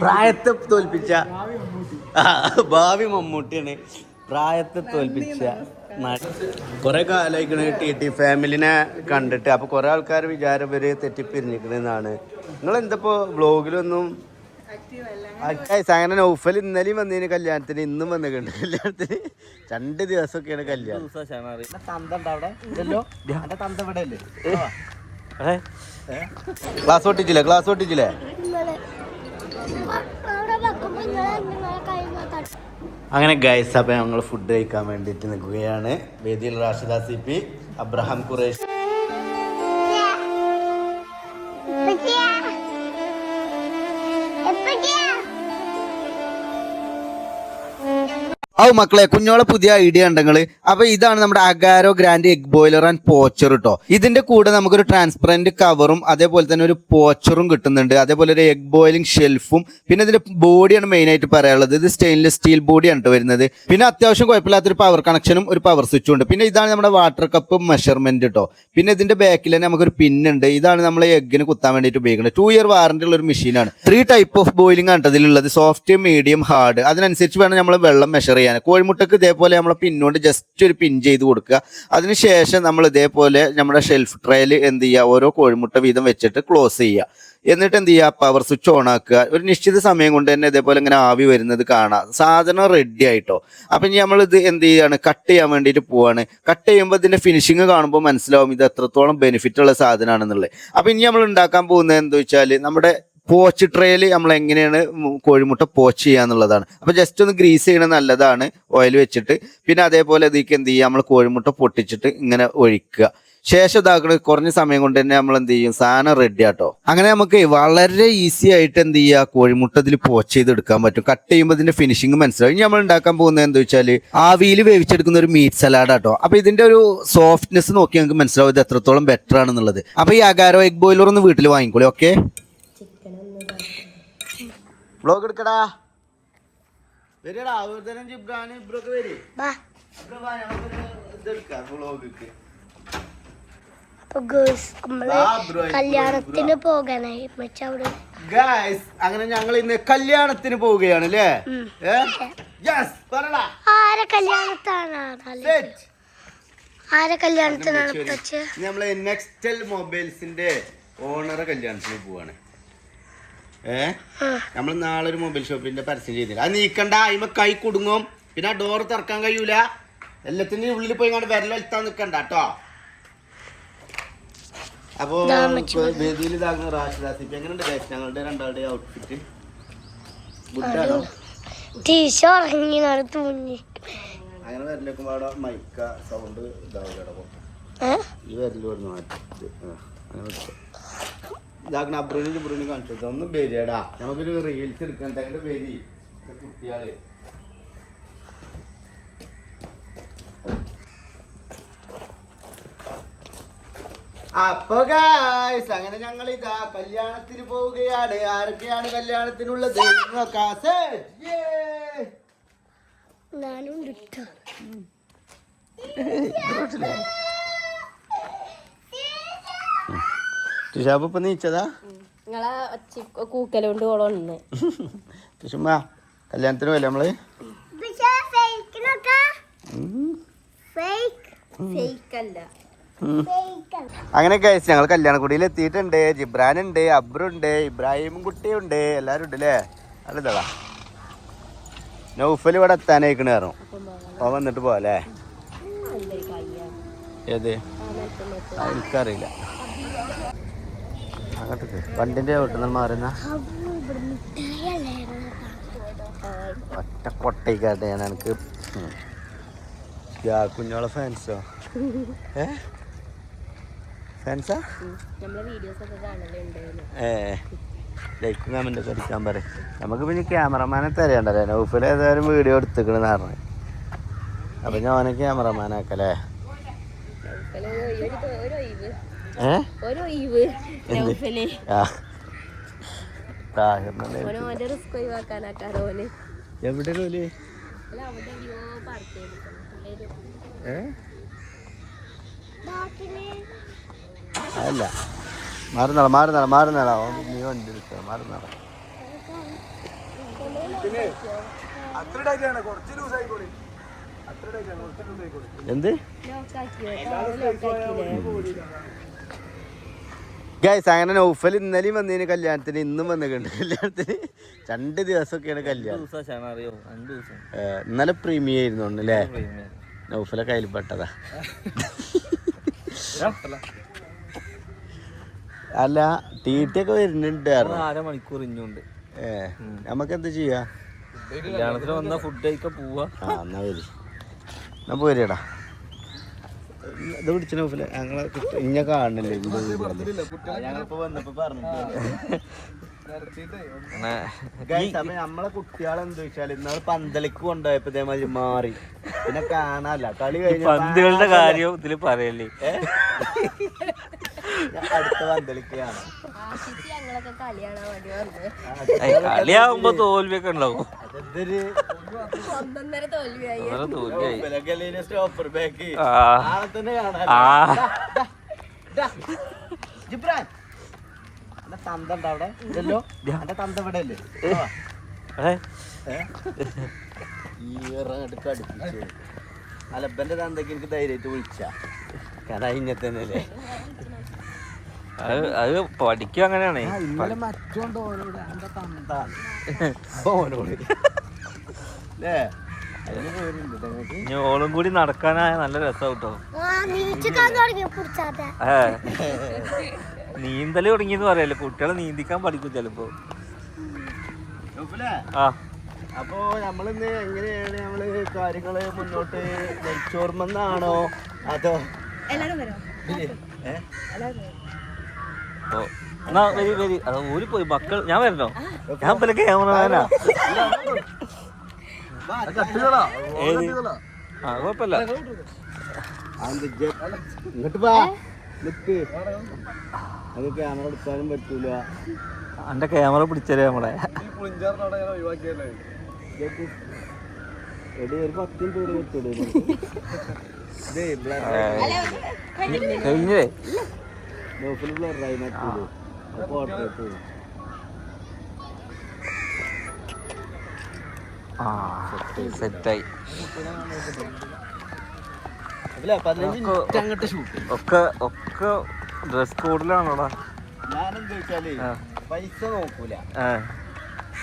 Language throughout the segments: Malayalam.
പ്രായത്തെ തോൽപ്പിച്ച ഭാവി മമ്മൂട്ടിയാണ്. പ്രായത്തെ തോൽപ്പിച്ച കുറെ കാലമായിക്കണ് ടി ഫാമിലിനെ കണ്ടിട്ട്. അപ്പൊ കുറെ ആൾക്കാർ വിചാരം വരെ തെറ്റിപ്പിരിഞ്ഞിക്കണെന്നാണ്. നിങ്ങൾ എന്തപ്പോ വ്ളോഗിലൊന്നും അങ്ങനെ നൗഫൽ ഇന്നലെയും വന്നതിന് കല്യാണത്തിന്, ഇന്നും വന്നിട്ടുണ്ട് കല്യാണത്തിന്. 2 ദിവസമൊക്കെയാണ് കല്യാണം. ക്ലാസ് പൊട്ടിച്ചില്ലേ? അങ്ങനെ ഗൈസ്, അപ്പം ഞങ്ങൾ ഫുഡ് കഴിക്കാൻ വേണ്ടിയിട്ട് നിൽക്കുകയാണ്. വേദിയിൽ റാഷിദ CP, അബ്രഹാം ഖുറേഷി. മക്കളെ, കുഞ്ഞോളെ പുതിയ ഐഡിയ ഉണ്ടെങ്കിൽ അപ്പൊ ഇതാണ് നമ്മുടെ Agaro grand egg boiler and poacher കേട്ടോ. ഇതിന്റെ കൂടെ നമുക്കൊരു ട്രാൻസ്പെറന്റ് കവറും അതേപോലെ തന്നെ ഒരു പോച്ചറും കിട്ടുന്നുണ്ട്. അതേപോലെ ഒരു എഗ് ബോയിലിംഗ് ഷെൽഫും. പിന്നെ ഇതിന്റെ ബോഡിയാണ് മെയിൻ ആയിട്ട് പറയാനുള്ളത്. ഇത് സ്റ്റെയിൻലെസ് സ്റ്റീൽ ബോഡിയാണ് വരുന്നത്. പിന്നെ അത്യാവശ്യം കുഴപ്പമില്ലാത്തൊരു പവർ കണക്ഷനും ഒരു പവർ സ്വിച്ചും ഉണ്ട്. പിന്നെ ഇതാണ് നമ്മുടെ വാട്ടർ കപ്പ് മെഷർമെന്റ് കേട്ടോ. പിന്നെ ഇതിന്റെ ബാക്കിൽ തന്നെ നമുക്കൊരു പിന്നുണ്ട്. ഇതാണ് നമ്മൾ എഗ്ഗിന് കുത്താൻ വേണ്ടിയിട്ട് ഉപയോഗിക്കുന്നത്. 2 year വാറന്റി ഉള്ള ഒരു മെഷീനാണ്. 3 type ഓഫ് ബോയിലിംഗ് ആണ് ഇതിലുള്ളത്. Soft, medium, hard. അതിനനുസരിച്ച് വേണം നമ്മൾ വെള്ളം മെഷർ ചെയ്യാൻ. കോഴിമുട്ടക്ക് ഇതേപോലെ നമ്മളെ പിന്നോണ്ട് ജസ്റ്റ് ഒരു പിൻ ചെയ്ത് കൊടുക്കുക. അതിനുശേഷം നമ്മൾ ഇതേപോലെ നമ്മുടെ ഷെൽഫ് ട്രേയിൽ എന്ത് ചെയ്യുക, ഓരോ കോഴിമുട്ട വീതം വെച്ചിട്ട് ക്ലോസ് ചെയ്യുക. എന്നിട്ട് എന്ത് ചെയ്യുക, പവർ സ്വിച്ച് ഓൺ ആക്കുക. ഒരു നിശ്ചിത സമയം കൊണ്ട് തന്നെ ഇതേപോലെ ഇങ്ങനെ ആവി വരുന്നത് കാണാം. സാധനം റെഡി ആയിട്ടോ. അപ്പം ഇനി നമ്മളിത് എന്ത് ചെയ്യാണ്, കട്ട് ചെയ്യാൻ വേണ്ടിയിട്ട് പോവാണ്. കട്ട് ചെയ്യുമ്പോൾ ഇതിൻ്റെ ഫിനിഷിങ് കാണുമ്പോൾ മനസ്സിലാവും ഇത് എത്രത്തോളം ബെനിഫിറ്റ് ഉള്ള സാധനമാണെന്നുള്ളത്. അപ്പം ഇനി നമ്മൾ ഉണ്ടാക്കാൻ പോകുന്നത് എന്താ വെച്ചാൽ, നമ്മുടെ പോച്ച് ട്രേയിൽ നമ്മൾ എങ്ങനെയാണ് കോഴിമുട്ട പോച്ച് ചെയ്യാന്നുള്ളതാണ്. അപ്പോൾ ജസ്റ്റ് ഒന്ന് ഗ്രീസ് ചെയ്യണത് നല്ലതാണ് ഓയിൽ വെച്ചിട്ട്. പിന്നെ അതേപോലെ ഇതിലേക്ക് എന്ത് ചെയ്യുക, നമ്മൾ കോഴിമുട്ട പൊട്ടിച്ചിട്ട് ഇങ്ങനെ ഒഴിക്കുക. ശേഷം ഇതാക്കണ കുറഞ്ഞ സമയം കൊണ്ട് തന്നെ നമ്മൾ എന്ത് ചെയ്യും, സാധനം റെഡി ആട്ടോ. അങ്ങനെ നമുക്ക് വളരെ ഈസി ആയിട്ട് എന്ത് ചെയ്യുക, കോഴിമുട്ട ഇതിൽ പോച്ച് ചെയ്തെടുക്കാൻ പറ്റും. കട്ട് ചെയ്യുമ്പോൾ ഇതിന്റെ ഫിനിഷിങ് മനസ്സിലാവും. ഇനി നമ്മൾ ഉണ്ടാക്കാൻ പോകുന്നത് എന്താ വെച്ചാൽ, ആവിയിൽ വേവിച്ചെടുക്കുന്ന ഒരു മീറ്റ് സലാഡ് ആട്ടോ. അപ്പൊ ഇതിന്റെ ഒരു സോഫ്റ്റ്നെസ് നോക്കി നമുക്ക് മനസ്സിലാവും ഇത് എത്രത്തോളം ബെറ്റർ ആണെന്നുള്ളത്. അപ്പൊ ഈ അഗാരോ എഗ് ബോയിലർ ഒന്ന് വീട്ടിൽ വാങ്ങിക്കോളൂ. ഓക്കെ, വ്ളോഗ് എടുക്കടാ. വരിടാ, ജിബ്രാന് ഇബ്രൊക്കെ വരും. കല്യാണത്തിന് പോകാനായി. അങ്ങനെ ഞങ്ങൾ ഇന്ന് കല്യാണത്തിന് പോവുകയാണ് അല്ലേ? ആരെ കല്യാണത്തിനാണ്? നമ്മള് നെക്സ്റ്റൽ മൊബൈൽസിന്റെ ഓണറെ കല്യാണത്തിന് പോവാണ്. നമ്മൾ നാളെ ഒരു മൊബൈൽ ഷോപ്പിന്റെ പരസ്യം ചെയ്തില്ല. അത് നീക്കണ്ട, അതിമ കൈ കുടുങ്ങും. പിന്നെ ആ ഡോർ തുറക്കാൻ കഴിയൂല. എല്ലാത്തിനും ഉള്ളിൽ പോയി കണ്ട് വിരലെത്താൻ നിക്കണ്ട കേട്ടോ. അപ്പൊ വേദിയിൽ ഇതാകുന്ന റാഷിദ CP എങ്ങനെയുണ്ട് ഗൈസ്? ഞങ്ങളുടെ രണ്ടാളുടെ ഔട്ട്ഫിറ്റ് ഗുഡാണോ? അങ്ങനെ വരലേക്കുമ്പോ അവിടെ മൈക്ക സൗണ്ട് ഇതാവില്ല. ഈ വരല് വരുന്ന മാറ്റി അങ്ങനെ ഇതാക്കണ അബ്രൂനും കാണിച്ചു. ഒന്നും പേരിയടാ, നമുക്കൊരു റീൽസ് എടുക്കാൻ തങ്ങളുടെ പേര് കുട്ടിയാള്. അപ്പൊ ഗൈസ്, അങ്ങനെ ഞങ്ങൾ ഇതാ കല്യാണത്തിന് പോവുകയാണ്. ആരൊക്കെയാണ് കല്യാണത്തിനുള്ളത്? ഇപ്പൊ നീച്ചതാ കൂക്കലുകൊണ്ട് ഓളൊന്ന് ചുമ്മാ കല്യാണത്തിന് പോയല്ലേ നമ്മള്? അങ്ങനെ കഴിച്ച് ഞങ്ങൾ കല്യാണക്കുടിയിൽ എത്തിയിട്ടുണ്ട്. ജിബ്രാനുണ്ട്, അബ്രുണ്ട്, ഇബ്രാഹിമും കുട്ടിയുണ്ട്, എല്ലാരും ഉണ്ട് അല്ലേ? അല്ലതാ നൗഫൽ ഇവിടെ എത്താനായിക്കണ കാരണം ഓ വന്നിട്ട് പോവാല്ലേ? ഏത് എനിക്കറിയില്ല. അങ്ങോട്ടേക്ക് വണ്ടിന്റെ വീട്ടിൽ മാറുന്ന ഒറ്റ കൊട്ടയ്ക്കാട്ടെ ഞാൻ എനിക്ക് കുഞ്ഞോളെ ഫാൻസോ? ഫാൻസാ? ലൈക്കും കമൻ്റൊക്കെ അടിക്കാൻ പറയും. നമുക്ക് പിന്നെ ക്യാമറമാനെ തരേണ്ടല്ലേ? നൗഫൽ ഏതായാലും വീഡിയോ എടുത്തിക്കണെന്ന് പറഞ്ഞു. അപ്പം ഞാൻ ക്യാമറമാനാക്കല്ലേ? എവിടെ അല്ല മാറുന്നാള നീ വണ്ടി എടുക്കുക മാറുന്നാള എന്ത് ഗൈസ് അങ്ങനെ നൗഫൽ ഇന്നലെയും വന്നതിന് കല്യാണത്തിന് ഇന്നും വന്നിട്ടുണ്ട് കല്യാണത്തിന് 2 ദിവസമൊക്കെയാണ് കല്യാണം. ഇന്നലെ പ്രീമിയ ആയിരുന്നു അല്ലേ? നൗഫലെ കയ്യിൽ പെട്ടതാ. അല്ല ടീറ്റൊക്കെ വരുന്നുണ്ട്. 1/2 മണിക്കൂർ ഇഞ്ഞുണ്ട്. നമുക്ക് എന്ത് ചെയ്യാ? കല്യാണത്തിന് വന്നാ ഫുഡ് കഴിക്കാൻ പോവാ. എന്നാ വരി, എന്നാ പോരടാ. ഇത് പിടിച്ച നൗഫലെ ഞങ്ങളെ ഇഞ്ഞ കാണണില്ലേ? ഞങ്ങളിപ്പോ വന്നപ്പോ പറഞ്ഞിട്ട് നമ്മളെ കുട്ടികളെന്താ വെച്ചാൽ ഇന്നാള് പന്തലിക്ക് കൊണ്ടുപോയപ്പോ ഇതേമാതിരി മാറി. പിന്നെ കാണാല്ല കളി കഴിഞ്ഞ പന്തുകളുടെ കാര്യം ഇതില് പറയല്ലേ. അടുത്ത പന്തലിക്ക് കാണാം. കളിയാവുമ്പോ തോൽവിയൊക്കെ ഉണ്ടാവും. സ്റ്റോപ്പർ ബാക്ക് തന്നെ കാണാൻ തന്ത ഉണ്ടോ അവിടെ? ഇല്ലല്ലോ. എന്റെ തന്ത ഇവിടെ അല്ലേ? അടുപ്പിച്ചു അലബന്റെ തന്തക്ക് എനിക്ക് ധൈര്യമായിട്ട് വിളിച്ചാ. കാരണം ഇങ്ങനെ തന്നെ അല്ലേ? അത് പഠിക്കും അങ്ങനെയാണ്. ഇന്നലെ മറ്റോണ്ട് ഓനോട് എന്റെ തന്ത ഓനോട് അല്ലേ? ഇനി ഓളും കൂടി നടക്കാനായ നല്ല രസം കേട്ടോ. നീന്തല് തുടങ്ങിയെന്ന് പറയല്ലേ, കുട്ടികളെ നീന്തിക്കാൻ പഠിക്കും ചിലപ്പോ. അപ്പൊ നമ്മളിന്ന് എങ്ങനെയാണ് നമ്മള് കാര്യങ്ങള് മുന്നോട്ട് നെയ്ച്ചോർമെന്നാണോ അതോ എന്നാ വരി വരി. അത് ഊരി പോയി മക്കൾ. ഞാൻ വരണോ? ഞാൻ പല ക്യാമറമാനാ. കുഴപ്പമില്ല. ഇങ്ങോട്ട് വാ. അത് ക്യാമറ എടുക്കാനും പറ്റൂല. എന്റെ ക്യാമറ പിടിച്ചല്ലേ നമ്മളെ. കഴിഞ്ഞേ സെറ്റായി. ഒക്കെ ഒക്കെ ഡ്രസ് കോഡിലാണോടാ. ഞാനെന്താ വെച്ചാല് പൈസ നോക്കൂല,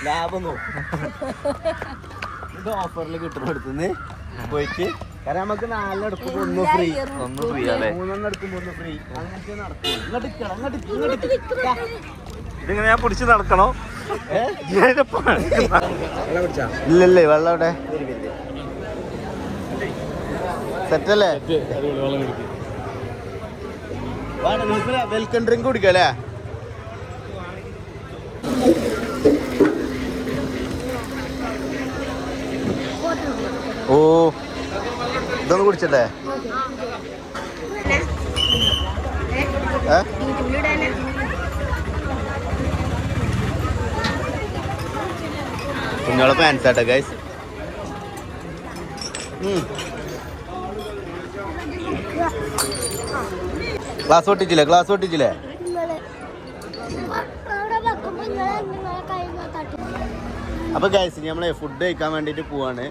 ലാഭം നോക്കും. ഇത് ഓഫറിൽ കിട്ടുന്നിടത്തുനിന്ന് പോയിട്ട്, കാരണം നമുക്ക് 4 എടുക്കുമ്പോ 1 ഫ്രീ, 1 ഫ്രീ അല്ലേ? 3 എടുക്കുമ്പോ 1 ഫ്രീ, അങ്ങനത്തെ നടക്കും. ഇതിങ്ങനെ ഞാൻ പിടിച്ച് നടക്കണോ? ഇല്ലല്ലേ വെള്ളം അവിടെ സെറ്റല്ലേ? Welcome drink കുടിക്കല്ലേ? ഓ ഇതൊന്ന് കുടിച്ചല്ലേ? കുഞ്ഞോളെ പാൻസ് ആട്ടെ ഗൈസ്. ഗ്ലാസ് പൊട്ടിച്ചില്ലേ? അപ്പൊ ഗൈസ് നമ്മളെ ഫുഡ് കഴിക്കാൻ വേണ്ടിട്ട് പോവാണ്.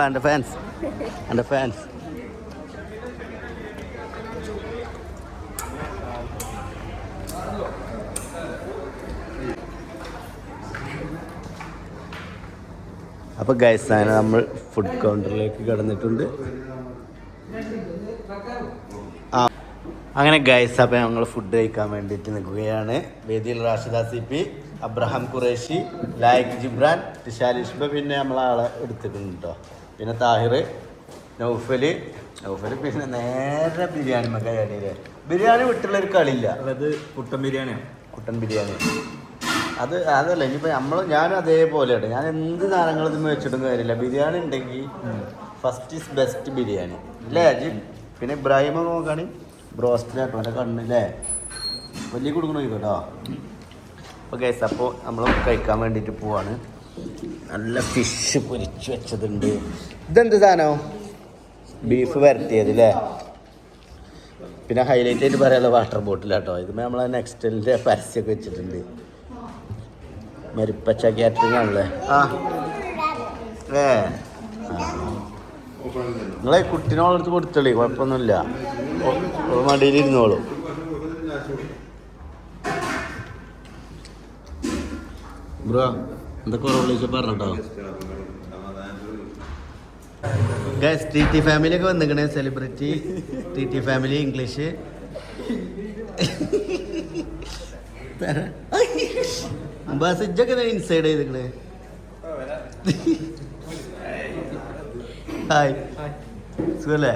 എന്റെ ഫാൻസ് അപ്പോൾ ഗൈസ് അങ്ങനെ നമ്മൾ ഫുഡ് കൗണ്ടറിലേക്ക് കടന്നിട്ടുണ്ട്. അങ്ങനെ ഗൈസ് അപ്പോൾ ഞങ്ങൾ ഫുഡ് കഴിക്കാൻ വേണ്ടിയിട്ട് നിൽക്കുകയാണ്. വേദിയിൽ റാഷിദ CP, അബ്രഹാം ഖുറേഷി, ലായിക് ജിബ്രാൻ, ടിഷാലിഷ്ബ, പിന്നെ നമ്മളാളെ എടുത്തിട്ടുണ്ട് കേട്ടോ. പിന്നെ താഹിർ, നൗഫല് പിന്നെ നേരെ ബിരിയാണി മക്കാരിയില്ലേ? ബിരിയാണി വിട്ടുള്ളൊരു കളിയില്ല. അത് കുട്ടൻ ബിരിയാണി. അതല്ല ഇനിയിപ്പോൾ ഞാനും അതേപോലെയാണ്. ഞാൻ എന്ത് സാധനങ്ങൾ ഇതൊന്നും വെച്ചിട്ടും കാര്യമില്ല. ബിരിയാണി ഉണ്ടെങ്കിൽ ഫസ്റ്റ് ഈസ് ബെസ്റ്റ് ബിരിയാണി അല്ലേ അജി? പിന്നെ ഇബ്രാഹിമ നോക്കുകയാണെങ്കിൽ ബ്രോസ്റ്റിലാട്ടോ എൻ്റെ കണ്ണില്ലേ വലിയ കൊടുക്കണോ കേട്ടോ. അപ്പോൾ ഗൈസ് അപ്പോൾ നമ്മൾ കഴിക്കാൻ വേണ്ടിയിട്ട് പോവാണ്. നല്ല ഫിഷ് പൊരിച്ചു വെച്ചതുണ്ട്. ഇതെന്ത് സാധനം? ബീഫ് വരട്ടിയത് അല്ലേ? പിന്നെ ഹൈലൈറ്റ് ആയിട്ട് പറയാനുള്ള വാട്ടർ ബോട്ടിലാട്ടോ. ഇത് നമ്മളെ നെക്സ്റ്റലിൻ്റെ പരസ്യമൊക്കെ വെച്ചിട്ടുണ്ട്. മരിപ്പച്ച കാറ്ററിംഗ് ആണല്ലേ? ആ നിങ്ങളെ കുട്ടീനോളടുത്ത് കൊടുത്തോളി, കുഴപ്പമൊന്നുമില്ല. മടിയിലിരുന്നോളൂ. ബ്രോ എന്തൊക്കെ കുറവുള്ള പറഞ്ഞോ. ഗൈസ് ടി ടി ഫാമിലി ഒക്കെ വന്നിക്കണേ. Celebrity T T family English. ബസിജൊക്കെ ഇൻസൈഡ് ചെയ്തിക്കണേ. ഹായ്, സുഖല്ലേ?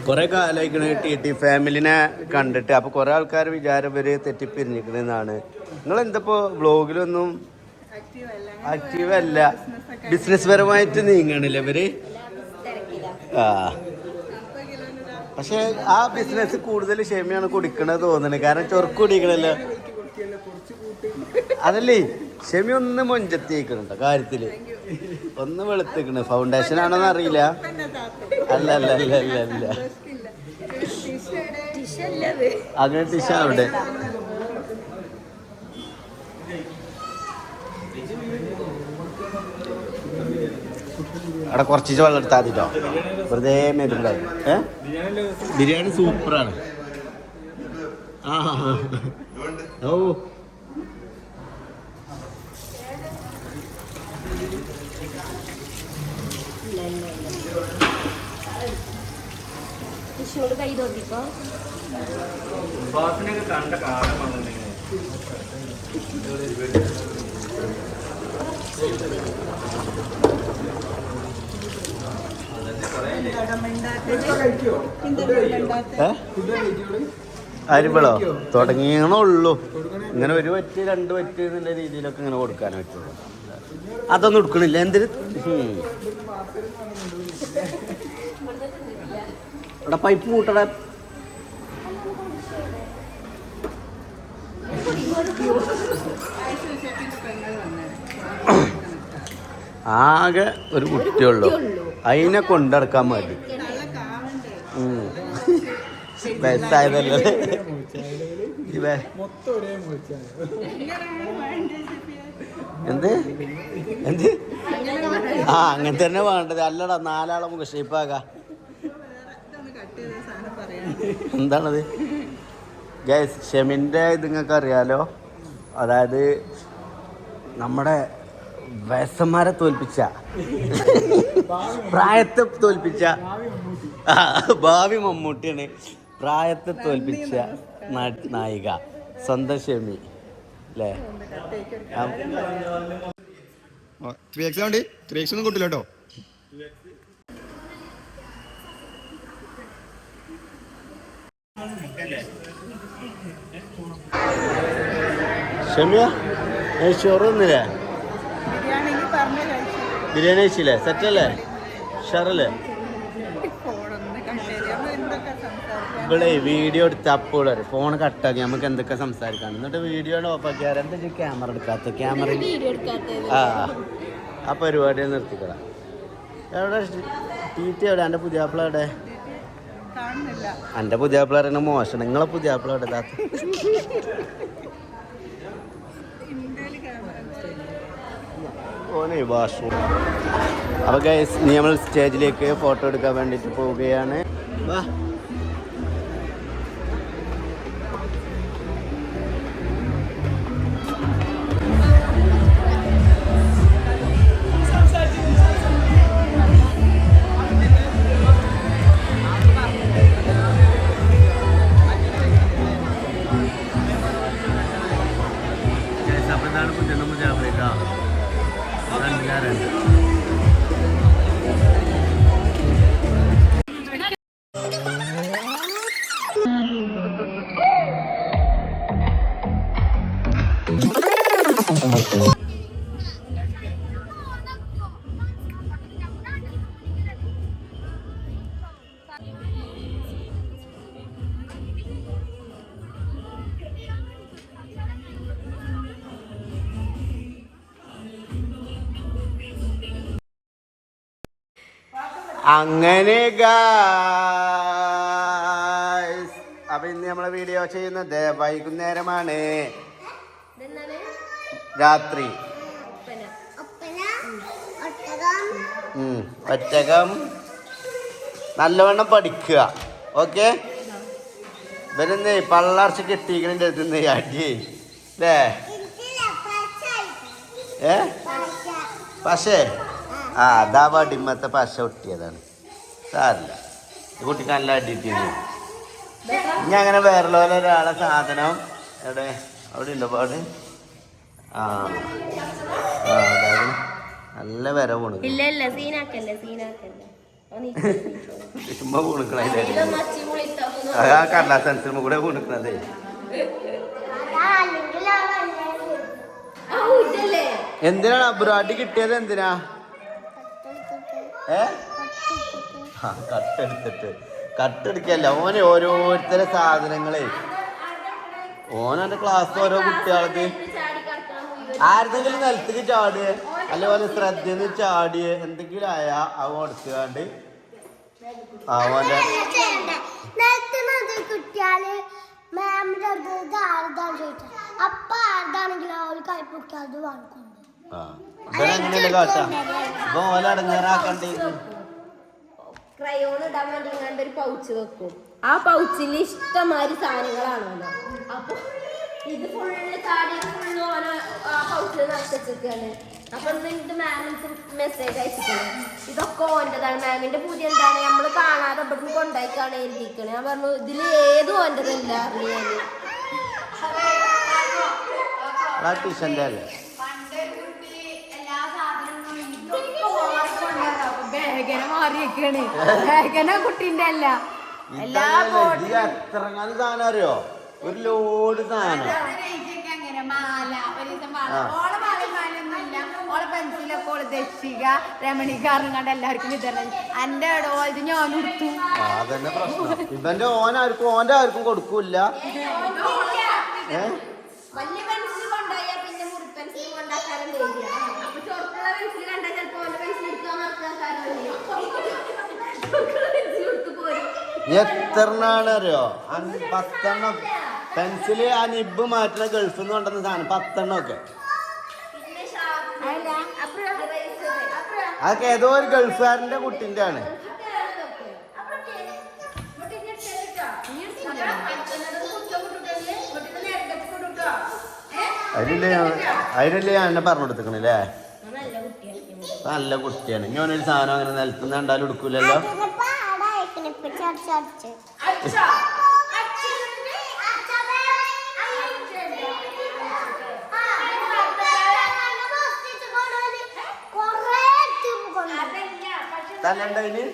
കുറെ കാലമായിക്കണ് ടി ടി ഫാമിലിനെ കണ്ടിട്ട്. അപ്പൊ കുറെ ആൾക്കാർ വിചാരം ഇവര് തെറ്റിപ്പിരിഞ്ഞിക്കണെന്നാണ്. നിങ്ങൾ എന്തപ്പോ വ്ളോഗിലൊന്നും ആക്റ്റീവ് അല്ല, ബിസിനസ് പരമായിട്ട് നീങ്ങണില്ല ഇവര്. ആ പക്ഷെ ആ ബിസിനസ് കൂടുതൽ ക്ഷമയാണ് കുടിക്കണത് തോന്നണേ. കാരണം ചൊർക്ക് കുടിക്കണല്ലോ. അതല്ലേ ക്ഷമ ഒന്ന് മൊഞ്ചത്തിക്കണുണ്ടോ കാര്യത്തില്, ഒന്ന് വെളുത്തിക്കണ്. ഫൗണ്ടേഷൻ ആണോന്ന് അറിയില്ല. അല്ല അല്ല അല്ല അല്ല അല്ല അങ്ങനെ ടിഷ അവിടെ. അവിടെ കുറച്ച് വെള്ളം എടുത്താൽ മതിട്ടോ, വെറുതെ മേലുണ്ടായി. ബിരിയാണി സൂപ്പറാണ്. ആ ഓ കൈ തോന്നിക്കോ. കണ്ട കാലം വന്നിട്ടുണ്ടെങ്കിൽ അരിമ്പളോ തുടങ്ങിയണുള്ളൂ. ഇങ്ങനെ ഒരു പറ്റ് രണ്ട് പറ്റ് എന്നുള്ള രീതിയിലൊക്കെ ഇങ്ങനെ കൊടുക്കാൻ പറ്റുള്ളൂ. അതൊന്നും എടുക്കണില്ല. എന്തിന് ഇവിടെ പൈപ്പ് കൂട്ടട. ആകെ ഒരു കുട്ടിയുള്ളൂ, അതിനെ കൊണ്ടിടക്കാൻ മതി. വയസ്സായതല്ലേ എന്ത് എന്ത്? ആ അങ്ങനെ തന്നെ വേണ്ടത്. അല്ലടാ നാലാളെ മുഖ ഷേപ്പാകാ. എന്താണത് ഗൈസ്? ഷെമിൻ്റെ ഇത് നിങ്ങൾക്ക് അറിയാലോ. അതായത് നമ്മുടെ വയസ്സന്മാരെ തോൽപ്പിച്ച, പ്രായത്തെ തോൽപ്പിച്ച ഭാവി മമ്മൂട്ടിയാണ്. പ്രായത്തെ തോൽപ്പിച്ച നായിക സ്വന്തം ഷെമി അല്ലേ? ഒന്നും കിട്ടില്ല കേട്ടോ. ഷെമിയ ചോറൊന്നില്ലേ? ബിരിയാണി കഴിച്ചില്ലേ? സെറ്റല്ലേ? ഷറല്ലേ? ഇവിടെ വീഡിയോ എടുത്ത് അപ്പോൾ ഫോൺ കട്ടാക്കി നമുക്ക് എന്തൊക്കെ സംസാരിക്കാം. എന്നിട്ട് വീഡിയോ ഓഫാക്കിയാൽ എന്താ ക്യാമറ എടുക്കാത്ത? ക്യാമറ ആ പരിപാടി നിർത്തിക്കളാം. എവിടെ ടീറ്റി എവിടെ? എൻ്റെ പുതിയാപ്പിള എവിടെ? എൻ്റെ പുതിയാപ്പിള പറയുന്ന മോശം. നിങ്ങളെ പുതിയാപ്പിള എവിടെ? താത്ത ഓനെ വാഷ്. അപ്പോൾ ഗൈസ് ഇനി നമ്മൾ സ്റ്റേജിലേക്ക് ഫോട്ടോ എടുക്കാൻ വേണ്ടിയിട്ട് പോവുകയാണ്. വാ അങ്ങനെ ഗായ്സ്, അപ്പൊ ഇന്ന് നമ്മളെ വീഡിയോ ചെയ്യുന്നത് വൈകുന്നേരമാണ്, രാത്രി. ഒറ്റകം നല്ലവണ്ണം പഠിക്കുക. ഓക്കെ, ഇവരെന്ന് പള്ളർച്ച കിട്ടിക്കണിന്റെ അടുത്ത് അടി അല്ലേ? പക്ഷേ അതാ വടിമത്തെ പശ ഒട്ടിയതാണ്, സാറില്ല. ഈ കുട്ടിക്ക് നല്ല അടിയിട്ടിരുന്നു. ഇനി അങ്ങനെ വേറെ ഒരാളെ സാധനം എവിടെ അവിടെ ഉണ്ടോ പാട്? അതായത് നല്ല വില പോണു ചുമ്മാ പോണിക്കണേ, ആ കടലാസൻസിന് കൂടെ പോണിക്കണതേ. എന്തിനാണ് അബ്രോ അടി കിട്ടിയത്? എന്തിനാ? കട്ടെടുക്കല്ല, ഓന് ഓരോരുത്തരെ സാധനങ്ങളെ ഓനെ ക്ലാസ് ഓരോ കുട്ടികൾക്ക് ആരുടെങ്കിലും നിലത്തേക്ക് ചാടിയേ അല്ലെങ്കിൽ ശ്രദ്ധന്ന് ചാടിയേ എന്തെങ്കിലും ആയാ അവ കൊടുക്കാണ്ട് അവന്റെ കുട്ടിയാല് മാമിന്റെ അടുത്ത് ആർതാണ് ചോദിച്ചത്. അപ്പൊ ആർതാണെങ്കിലും അവര് കൈപ്പൊക്കാതെ വാങ്ങിക്കൊണ്ട് ഇവനെങ്ങനെയല്ലേ കാട്ടാ? ഇപ്പൊ ഓല അടങ്ങാറാക്കണ്ടേ? ക്രയോൺ ഇടാൻ വേണ്ടി ഇങ്ങാണ്ട് ഒരു പൗച്ച് വെക്കും. ആ പൗച്ചിൽ ഇഷ്ടംമാതിരി സാധനങ്ങളാണല്ലോ. അപ്പൊ ഇത് ഫുള്ള് ചാടി ഫുള്ള് ഓരോ ആ പൗച്ചിൽ നിറച്ചിരിക്കുകയാണ്. അപ്പൊ എന്നിട്ട് മാമിന് മെസ്സേജ് അയച്ചിട്ടാണ്, ഇതൊക്കെ ഓൻ്റെതാണ്, മാമിന്റെ പൂജ എന്താണ് നമ്മള് കാണാതെ ഇവിടുന്ന് കൊണ്ടായിക്കാണ് എഴുതിയിരിക്കണേ. ഞാൻ പറഞ്ഞു ഇതിൽ ഏതും ഓൻ്റെതല്ല അറിയാന്. മാറിയൊക്കെയാണ് കുട്ടീന്റെ അല്ല എല്ലാ സാധനം അറിയോ? ഒരു ലോഡ് സാധനം ഓളെ പെൻസിലൊക്കെ ഓള് ദക്ഷിക രമണിക്കാരനും കണ്ട് എല്ലാവർക്കും വിതരണം. എന്റെ ഇടോ ഇത് ഞാൻ എടുത്തു. അതന്നെ പ്രശ്നം. ഇവന്റെ ഓനാർക്കും ഓന്റെ ആർക്കും കൊടുക്കൂല. വലിയ പെൻസിൽ കൊണ്ടുപോയാ പിന്നെ മുറി പെൻസിൽ കൊണ്ടാക്കാനും വരില്ല. അപ്പൊ ചോർക്കുള്ള പെൻസിൽ കണ്ടാൽ ചിലപ്പോ ഓന്റെ പെൻസിൽ എടുക്കാൻ മറക്കാനും പെൻസിൽ എടുത്ത് പോരും. എത്രണ്ണാണ് അറിയോ? 10 എണ്ണം പെൻസില്. ആ നിബ് മാറ്റുന്ന ഗൾഫിൽ നിന്ന് കൊണ്ടുവന്ന സാധനം 10 എണ്ണം ഒക്കെ. അതൊക്കെ ഏതോ ഒരു ഗൾഫുകാരന്റെ കുട്ടിന്റെ ആണ്. അതിനല്ലേ ഞാൻ എന്നെ പറഞ്ഞു കൊടുത്തിക്കണല്ലേ? നല്ല കുട്ടിയാണ്. ഞാനൊരു സാധനം അങ്ങനെ നിലത്തുനിന്ന് കണ്ടാലും എടുക്കൂലല്ലോ. തല്ലണ്ടതിന്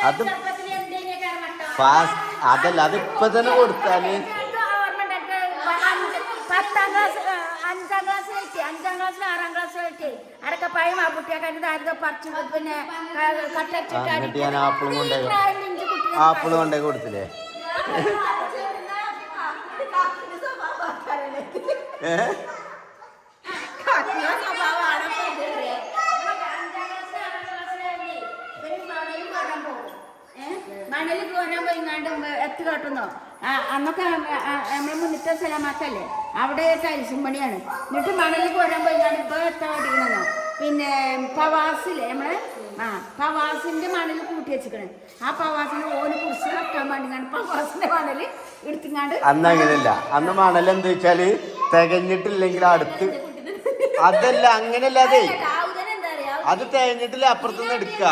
അത് ഫാസ്റ്റ് അതല്ല, അത് ഇപ്പൊ തന്നെ കൊടുത്താല് 10ാം ക്ലാസ് 5ാം ക്ലാസ്സിലേക്ക് 5ാം ക്ലാസ്സിൽ 6ാം ക്ലാസ്സിലേക്ക് അടക്ക പഴയ ആ കുട്ടിയൊക്കെ പറിച്ചു പിന്നെ എന്നിട്ട് ഞാൻ ആപ്പിൾ കൊണ്ടേ കൊടുത്തില്ലേ? മണലിൽ പോരാൻ പോയിങ്ങാണ്ട് എത്തി കാട്ടുന്നോ? അന്നൊക്കെ നമ്മളെ മുന്നിത്തെ സ്ഥലമാക്കല്ലേ, അവിടെ ടൈൽസും പണിയാണ്. എന്നിട്ട് മണലിൽ പോരാൻ പോയിങ്ങാണ്ട് ഇപ്പൊ എത്താൻ പഠിക്കണമെന്നോ? പിന്നെ പവാസില്ലേ നമ്മളെ പവാസിന്റെ മണൽ കൂട്ടി വെച്ചിക്കണേ. ആ പവാസിന് ഓന് കുറിച്ച് വെക്കാൻ വേണ്ടിങ്ങാണ്ട് പവാസിന്റെ മണല് എടുത്തിങ്ങാണ്ട്. അന്ന് അങ്ങനെയല്ല, അന്ന് മണൽ എന്താ വെച്ചാല് തികഞ്ഞിട്ടില്ലെങ്കിൽ അടുത്ത് അതല്ല, അങ്ങനെയല്ല. അതെ, അത് തികഞ്ഞിട്ടില്ല അപ്പുറത്തുനിന്ന് എടുക്ക.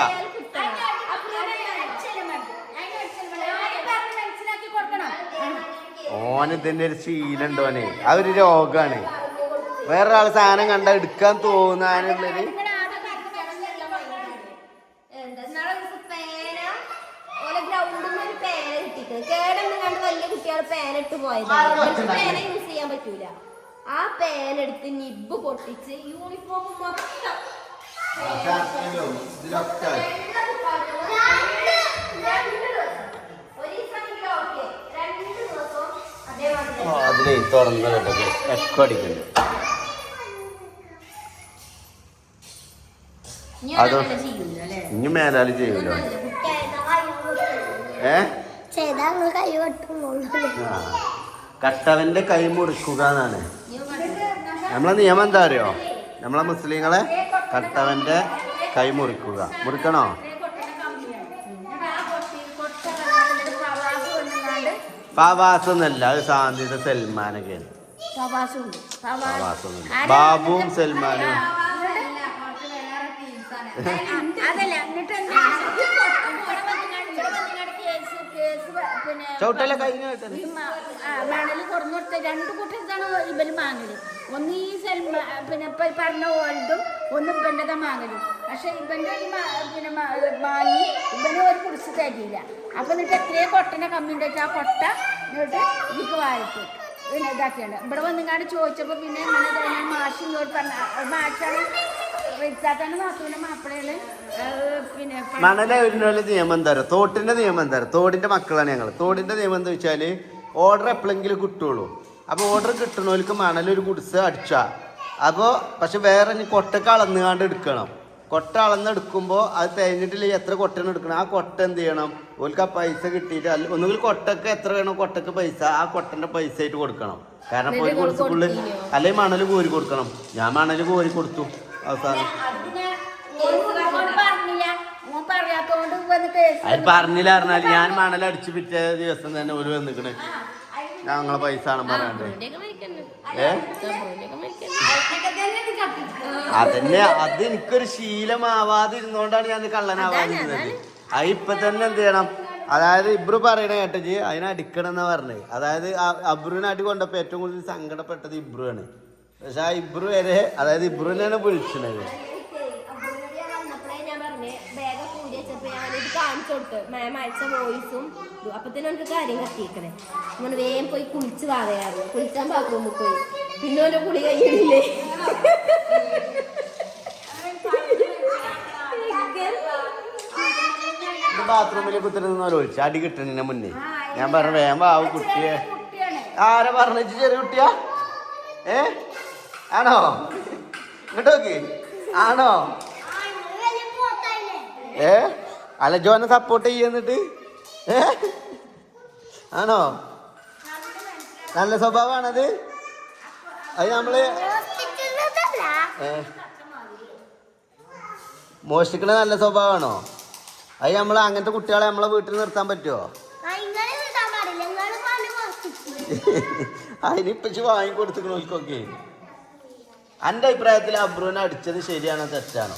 ഓനിതിന്റെ ഒരു ശീലുണ്ടോനെ, അതൊരു രോഗാണ്. വേറൊരാൾ സാധനം കണ്ട എടുക്കാൻ തോന്നാനുള്ളൊരു വലിയ കുട്ടികൾ പേനിട്ട് പോയതാണ്. പേന യൂസ് ചെയ്യാൻ പറ്റൂല. ആ പേനെടുത്ത് നിബ് പൊട്ടിച്ച് യൂണിഫോം മൊത്തം അതിലേ തുറന്ന് കേട്ടത് എക്കോ അടിക്കുന്നു. അതോ ഇനി മേലാല് ചെയ്യൂലോ. ചെയ്താ കൈ വെട്ടുള്ളൂ. കട്ടവന്റെ കൈ മുറിക്കുക എന്നാണ് നമ്മളെ നിയമം. എന്താ അറിയോ? നമ്മളെ മുസ്ലിങ്ങളെ കട്ടവന്റെ കൈ മുറിക്കുക. മുറിക്കണോ? ഫവാസ് എന്നല്ല, അത് സാന്തിയുടെ സൽമാനൊക്കെയാണ്. ബാബുവും സൽമാനും ചവിട്ടല കഴിഞ്ഞ മണല് കുറഞ്ഞു കൊടുത്ത രണ്ടു കൂട്ടത്താണ് ഇവര് വാങ്ങല്. ഒന്ന് ഈ പിന്നെ ഇപ്പൊ പറഞ്ഞ ഓൾഡും ഒന്ന് ഇവന്റെ വാങ്ങലും. പക്ഷെ ഇവന്റെ പിന്നെ വാങ്ങി ഇവന് ഒരു കുടിച്ച് തരില്ല. അപ്പൊ എന്നിട്ട് എത്രയോ കൊട്ടനെ കമ്മിൻ്റെ വെച്ചാൽ ആ കൊട്ട എന്നിട്ട് ഇതിക്ക് വായിട്ടു പിന്നെ ഇതാക്കിയാണ്. ഇവിടെ വന്നിങ്ങാണ്ട് ചോദിച്ചപ്പോ പിന്നെ ഇങ്ങനെ മാഷ് ഇങ്ങോട്ട് പറഞ്ഞ മാഷാണ് പിന്നെ മണല നിയമം എന്താ പറയുക? തോട്ടിന്റെ നിയമം എന്താ പറയുക? തോടിന്റെ മക്കളാണ് ഞങ്ങൾ. തോടിന്റെ നിയമം എന്താ വെച്ചാല് ഓർഡർ എപ്പോഴെങ്കിലും കിട്ടുള്ളൂ. അപ്പൊ ഓർഡർ കിട്ടണവർക്ക് മണലൊരു കുടിസ് അടിച്ചാ അപ്പോൾ പക്ഷെ വേറെ കൊട്ടക്ക് അളന്നുകാണ്ട് എടുക്കണം. കൊട്ട അളന്നെടുക്കുമ്പോൾ അത് തേഞ്ഞിട്ടില്ല എത്ര കൊട്ടയാണ് എടുക്കണം. ആ കൊട്ട എന്ത് ചെയ്യണം? ഓർക്ക് ആ പൈസ കിട്ടിയിട്ട് ഒന്നുകിൽ കൊട്ടക്ക് എത്ര വേണം കൊട്ടക്ക് പൈസ ആ കൊട്ടന്റെ പൈസ ആയിട്ട് കൊടുക്കണം. കാരണം ഇപ്പോൾ ഒരു കുടിസുള്ളിൽ അല്ലെങ്കിൽ മണൽ കോരി കൊടുക്കണം. ഞാൻ മണൽ കോരി കൊടുത്തു അവസാനം. അത് പറഞ്ഞില്ല പറഞ്ഞാൽ ഞാൻ മണൽ അടിച്ചു പിറ്റേ ദിവസം തന്നെ ഒരു വന്നിക്കണ് ഞങ്ങളെ പൈസ ആണ് പറയാണ്ട്. അതന്നെ അത് എനിക്കൊരു ശീലമാവാതിരുന്നോണ്ടാണ് ഞാൻ കള്ളനാവാതിരുന്നത്. അത് ഇപ്പൊ തന്നെ എന്ത് ചെയ്യണം? അതായത് ഇബ്രു പറയണ കേട്ടജി അതിനെ അടിക്കണം എന്നാ പറഞ്ഞത്. അതായത് അബ്രുവിനെ അടി കൊണ്ടപ്പോ ഏറ്റവും കൂടുതൽ സങ്കടപ്പെട്ടത് ഇബ്രു ആണ്. പക്ഷെ ആ ഇബ്രു വരെ അതായത് ഇബ്രുവിനാണ് വിളിച്ചത്. കാണിച്ചു കൊടുത്ത് മാം അയച്ച വോയിസും അപ്പൊ തന്നെ നമുക്ക് കാര്യം കത്തിക്കണേ. അങ്ങനെ വേഗം പോയി കുളിച്ച് വാതയായിരുന്നു. കുളിച്ചാൻ ബാത്റൂമിൽ പോയി. പിന്നെ ഓരോ കുളി കഴിയണില്ലേ? ബാത്റൂമിൽ കുത്തിരുന്നോലോ ഒഴിച്ചു അടി കിട്ടണതിന് മുന്നേ ഞാൻ പറഞ്ഞു വേഗം ആവും കുട്ടിയെ. ആരാ പറഞ്ഞു? ചെറിയ കുട്ടിയാ? ആണോ? ഇങ്ങോട്ട് നോക്കി. ആണോ? അല്ല ജോനെ സപ്പോർട്ട് ചെയ്യുന്നിട്ട് ആണോ? നല്ല സ്വഭാവമാണത്. അത് നമ്മള് മോഷ്ടിക്കണ നല്ല സ്വഭാവമാണോ? അത് നമ്മള് അങ്ങനത്തെ കുട്ടികളെ നമ്മളെ വീട്ടിൽ നിർത്താൻ പറ്റുമോ? അതിനിപ്പച്ച് വാങ്ങിക്കൊടുത്തുക്കണോൽക്കൊക്കെ. എൻ്റെ അഭിപ്രായത്തിൽ അബ്രുവിനെ അടിച്ചത് ശരിയാണോ തെറ്റാണോ?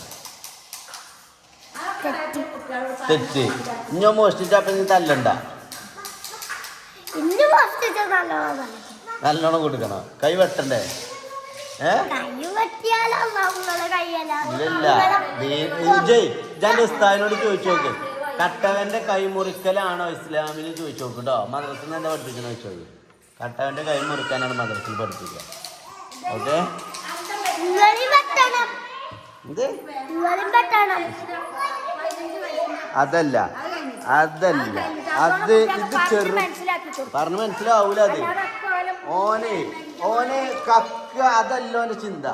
തെറ്റ്. ഇഞ്ഞോ മോഷ്ടിച്ചപ്പോ നീ തല്ലണ്ട. നല്ലോണം കൊടുക്കണം. കൈ വെട്ടണ്ടേ? ഇല്ല ജന്റെ ഉസ്താദിനോട് ചോദിച്ചു നോക്ക്. കട്ടവന്റെ കൈ മുറിക്കലാണോ ഇസ്ലാമിൽ ചോദിച്ചു നോക്ക് കേട്ടോ. മദ്രസിൽ എന്താ പഠിപ്പിക്കണോ ചോദിച്ചു നോക്ക്. കട്ടവന്റെ കൈ മുറിക്കാനാണ് മദ്രസിൽ പഠിപ്പിക്കുക. ഓക്കെ? അതല്ല അതല്ല അത് ഇത് ചെറു പറഞ്ഞ് മനസ്സിലാവൂല. അത് ഓനെ കക്ക അതല്ല ഓന്റെ ചിന്ത.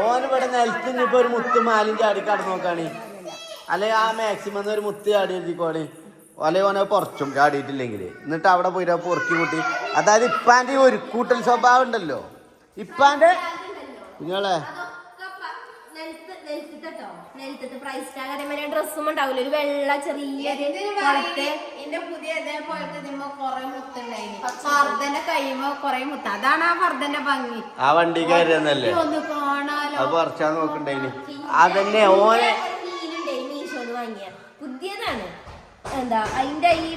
ഓന് ഇവിടെ നിലത്ത് ഇനിയിപ്പോ ഒരു മുത്ത് മാലും ചാടി കടന്നു നോക്കാണ്. അല്ലെങ്കിൽ ആ മാക്സിമം ഒരു മുത്ത് ചാടി എഴുതിക്കോളി. അല്ലെങ്കിൽ ഓനെ പുറച്ചും ചാടിയിട്ടില്ലെങ്കിൽ എന്നിട്ട് അവിടെ പോയിട്ട് പൊറുക്കി കൂട്ടി. അതായത് ഇപ്പാന്റെ ഒരു കൂട്ടൽ സ്വഭാവം ഉണ്ടല്ലോ ഇപ്പാന്റെ കുഞ്ഞോളെ. ഡ്രസ്സും ഉണ്ടാവില്ല ഒരു വെള്ള ചെറിയൊരു എന്റെ പുതിയ ഇതേപോലത്തെ കൊറേ മുത്തുണ്ടായിന്. ഫർദന്റെ കഴിയുമ്പോ കൊറേ മുത്ത്. അതാണ് ആ ഫർദന്റെ ഭംഗി. ആ വണ്ടി കയറിയെന്നല്ലേ ഒന്ന് കാണാലോ. അത് പറിച്ചാ നോക്കണ്ടേന്. അതന്നെ ഓനെ മീഷോന്ന് വാങ്ങിയ പുതിയതാണ്. എന്താ അതിന്റെ ഈ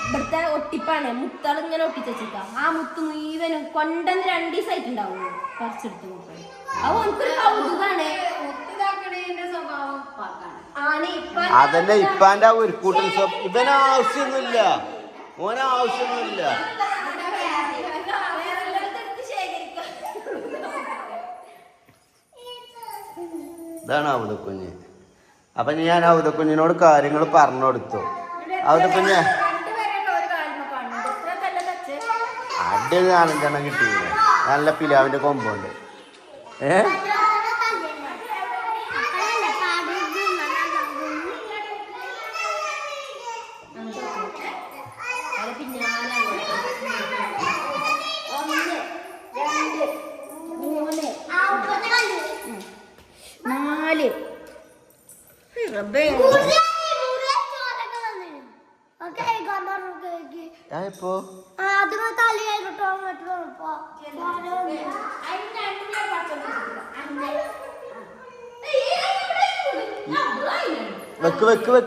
ഇവിടുത്തെ ഒട്ടിപ്പാണ്. മുത്തുകൾ ഇങ്ങനെ ഒട്ടിച്ചാ ആ മുത്ത് മുഴുവനും കൊണ്ടെന്ന് 2 ദിവസമായിട്ടുണ്ടാവും പറിച്ചെടുത്ത് നോക്കാൻ. അത് എനിക്കൊരു കൗതുകാണ്. അതന്നെ ഇപ്പാന്റെ ഒരു കൂട്ടൽ ഇവന് ആവശ്യമൊന്നുമില്ല. ഓന ആവശ്യമൊന്നുമില്ല. ഇതാണ് അവിടെ കുഞ്ഞ് അപ്പൊ ഞാൻ ഔദക്കുഞ്ഞിനോട് കാര്യങ്ങൾ പറഞ്ഞു കൊടുത്തു. ഔദക്കുഞ്ഞ അടി 4-5 കിട്ടിയില്ല. നല്ല പിലാവിന്റെ കൊമ്പുണ്ട്.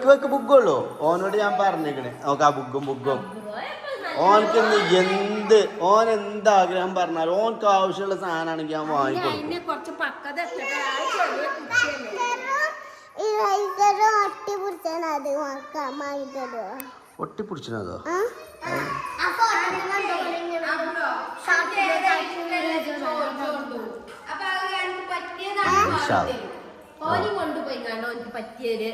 വെക്ക് ബുക്കുള്ളൂ. ഓനോട് ഞാൻ പറഞ്ഞേക്കണേ നോക്ക് ആ ബുക്കും ഓനക്ക് ഓൻ എന്താഗ്രഹം പറഞ്ഞാലും ഓനക്ക് ആവശ്യമുള്ള സാധനമാണെങ്കിൽ ഞാൻ വാങ്ങിക്കൊടുക്കും. ഒട്ടിപ്പിടിച്ചതോ? ഓനി കൊണ്ടുപോയി കണ്ടോ എനിക്ക് പറ്റിയൊരു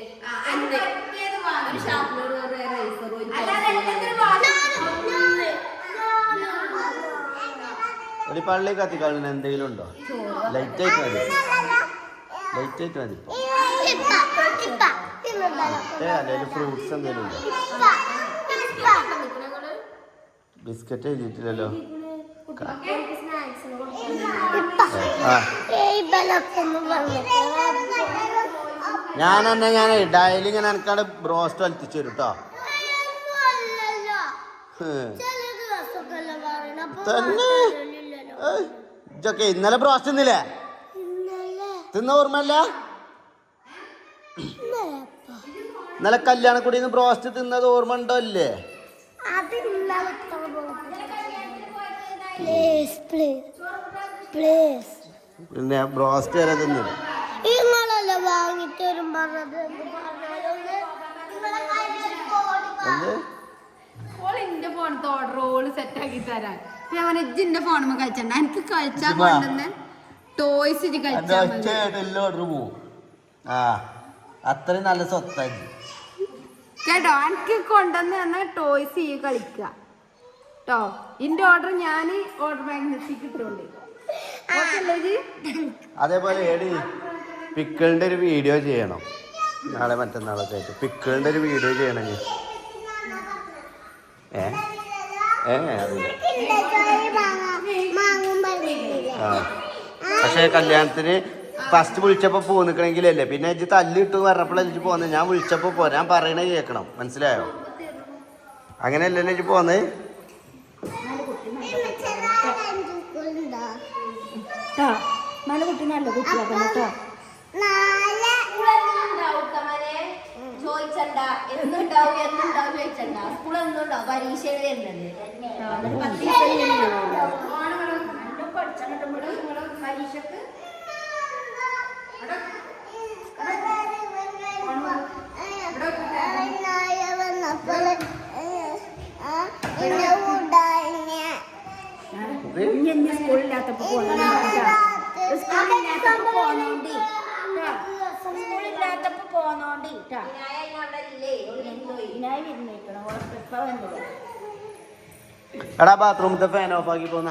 ഒരു പള്ളി കത്തിക്കളഞ്ഞ എന്തെങ്കിലും ഉണ്ടോ? ലൈറ്റായിട്ട് മതി. അല്ലെങ്കിൽ ഫ്രൂട്ട്സ് എന്തെങ്കിലും ഉണ്ടോ? ബിസ്ക്കറ്റ് എഴുതിയിട്ടില്ലല്ലോ. ഞാൻ ഡയലി ഇങ്ങനെ എനിക്കാണ് ബ്രോസ്റ്റ് വലിച്ചു തരും കേട്ടോ. തന്നെ ഇതൊക്കെ ഇന്നലെ ബ്രോസ്റ്റ് തിന്നില്ലേ? തിന്ന ഓർമ്മല്ല? ഇന്നലെ കല്യാണക്കുടിന്ന് ബ്രോസ്റ്റ് തിന്നത് ഓർമ്മ ഉണ്ടോ? അല്ലേ പിന്നെ ബ്രോസ്റ്റ് വരെ തിന്നില്ല. എന്റെ ഫോണത്തെ ഓർഡർ ഓള് സെറ്റ് ആക്കി തരാൻ ഞാൻ ഇജിന്റെ ഫോണുമ്പോ കഴിച്ചണ്ട എനിക്ക് കഴിച്ചാൽ കൊണ്ടുവന്ന് ടോയ്സ് ഓർഡർ പോവും. അത്രയും നല്ല സ്വത്തായി കേട്ടോ. എനിക്ക് കൊണ്ടുവന്ന് തന്ന ടോയ്സ് ഈ കളിക്കുക കേട്ടോ. ഇന്റെ ഓർഡർ ഞാൻ ഓർഡർ മാഗ്നറ്റിക് കിട്ടുള്ളൂ. അതേപോലെ ഏടി പിക്കിളിന്റെ ഒരു വീഡിയോ ചെയ്യണം. നാളെ മറ്റന്നാളൊക്കെ ആയിട്ട് പിക്കിളിന്റെ ഒരു വീഡിയോ ചെയ്യണമെങ്കിൽ അറിയില്ല. പക്ഷെ കല്യാണത്തിന് ഫസ്റ്റ് വിളിച്ചപ്പോ പോന്നിക്കണെങ്കിലല്ലേ പിന്നെ ഇജ്ജ് തല്ലിട്ട് പറഞ്ഞപ്പോഴല്ലേ ഇജ്ജ് പോന്നെ. ഞാൻ വിളിച്ചപ്പോ പോരാ, ഞാൻ പറയണേ കേൾക്കണം. മനസ്സിലായോ? അങ്ങനെയല്ലല്ലോ ഇജ്ജ് പോന്നേ. കുട്ടി നല്ല കുട്ടിയാക്കണം കേട്ടോ. ചോദിച്ചണ്ട എന്നുണ്ടാവും ചോദിച്ചണ്ട. സ്കൂൾ എന്നുണ്ടാവും പരീക്ഷ വരുന്നത് പരീക്ഷക്ക് സ്കൂളില്ലാത്തപ്പോ പോന്നോണ്ടി എടാ ബാത്റൂമത്തെ ഫാൻ ഓഫ് ആക്കി പോന്ന.